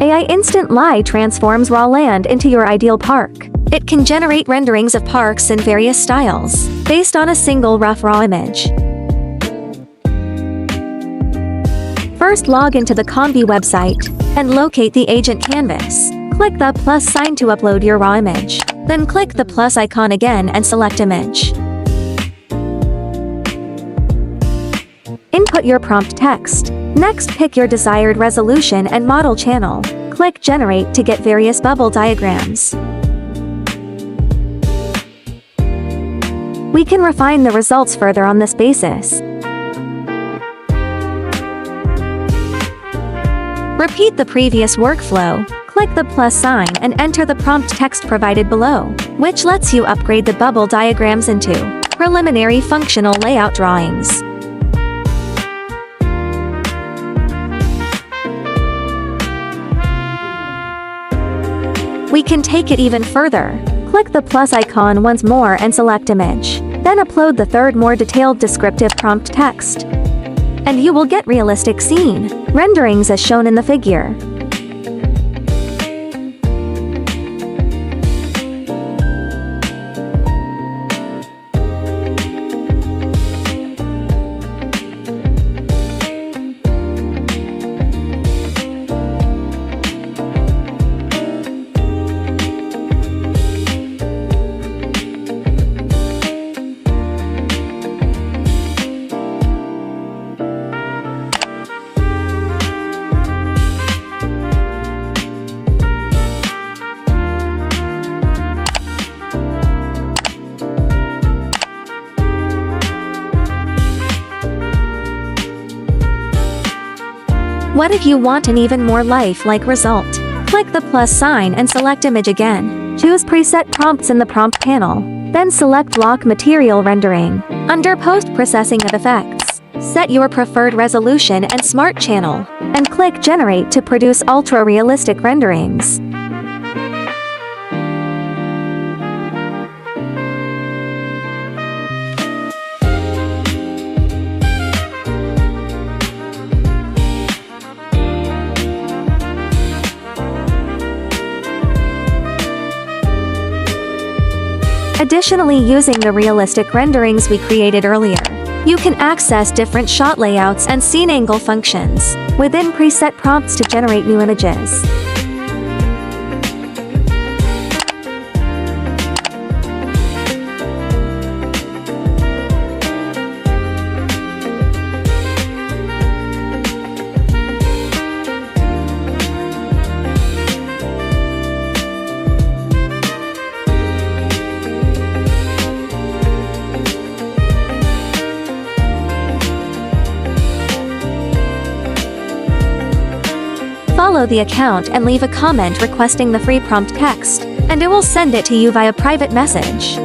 AI Instant Lie transforms raw land into your ideal park. It can generate renderings of parks in various styles, based on a single rough raw image. First, log into the Konvi website and locate the agent canvas. Click the plus sign to upload your raw image. Then click the plus icon again and select image. Input your prompt text. Next, pick your desired resolution and model channel. Click Generate to get various bubble diagrams. We can refine the results further on this basis. Repeat the previous workflow. Click the plus sign and enter the prompt text provided below, which lets you upgrade the bubble diagrams into preliminary functional layout drawings. We can take it even further. Click the plus icon once more and select image. Then upload the third, more detailed descriptive prompt text. And you will get realistic scene renderings as shown in the figure. What if you want an even more lifelike result? Click the plus sign and select image again. Choose preset prompts in the prompt panel. Then select block material rendering. Under post-processing of effects, set your preferred resolution and smart channel, and click generate to produce ultra-realistic renderings. Additionally, using the realistic renderings we created earlier, you can access different shot layouts and scene angle functions within preset prompts to generate new images. Follow the account and leave a comment requesting the free prompt text, and it will send it to you via private message.